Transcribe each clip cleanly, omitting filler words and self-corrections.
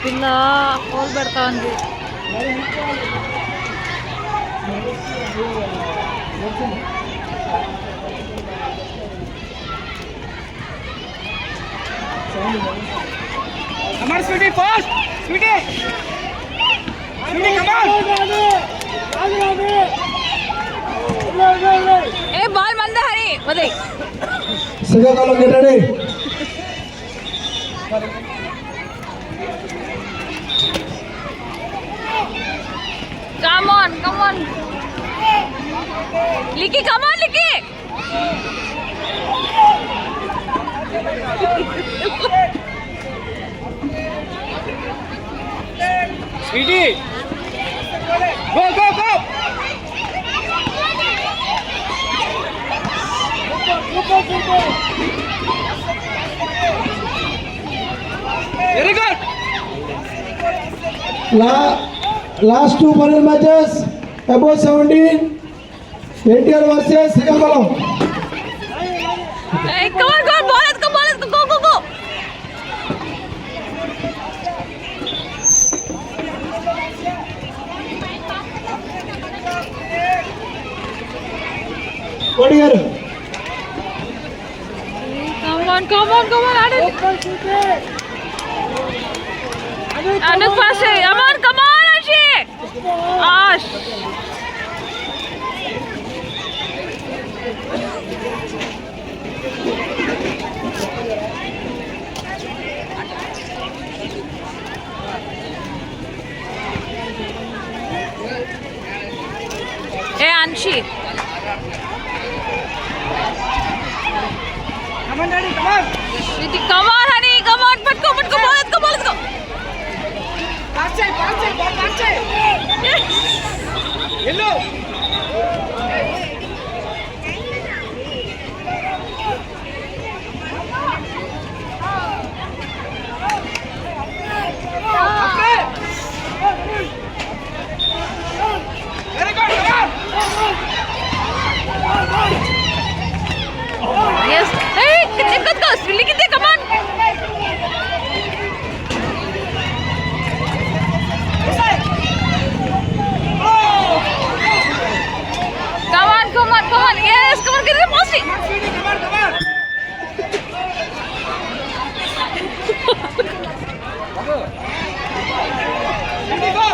పిల్ల హోల్ పెడతా ఉంది. Come on, sweetie, fast! Sweetie! Sweetie, come on! A ball మంద హరి వదిలే. Srikakulam get ready. Come on, come on. Licky, come on, Licky. Sweetie! Go, go, go! Very good! Last two final matches above 17. NTR versus Srikakulam. Hey, come on, go on, ball, let's go, go, go, go. What do you hear? Come on, Anuj pass it. Come on, Ashi. Ash. Hey, Anshi. Come on, Daddy, come on! Come on, honey, come on, let's go, let's go. Pass it! Hello! Very good, come on! Yes. Hey, let's go. Licky, come on. Come on. Yes, come on, get it, Mosi. Come on! Sweetie, go!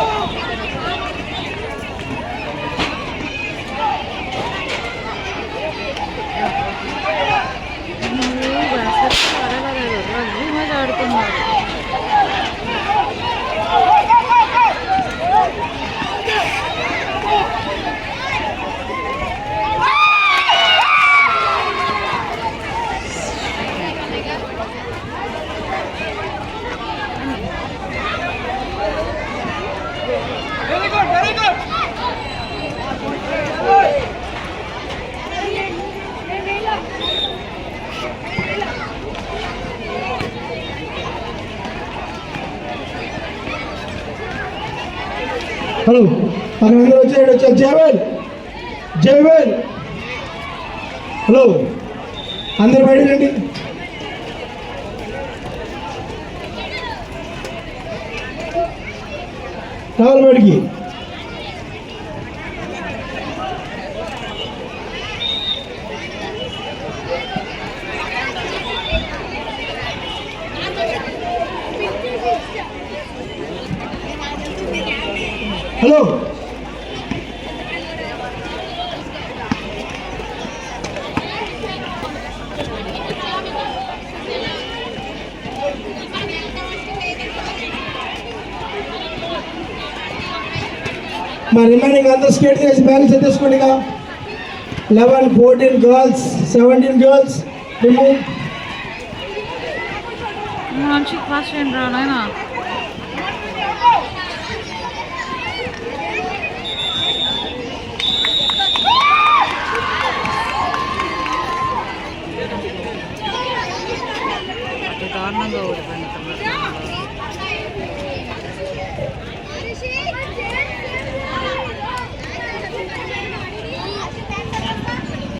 Very good! Hello అక్కడ అందరూ వచ్చాడు జయవేల్ hello అందరు బయట రండి. రావాలి బయటికి. Hello మా remaining అందరూ స్కేట్ చేసి బ్యాలెన్స్ తీసుకోండి. 11, 14 girls, 17 girls remove. Anshi, fast and run,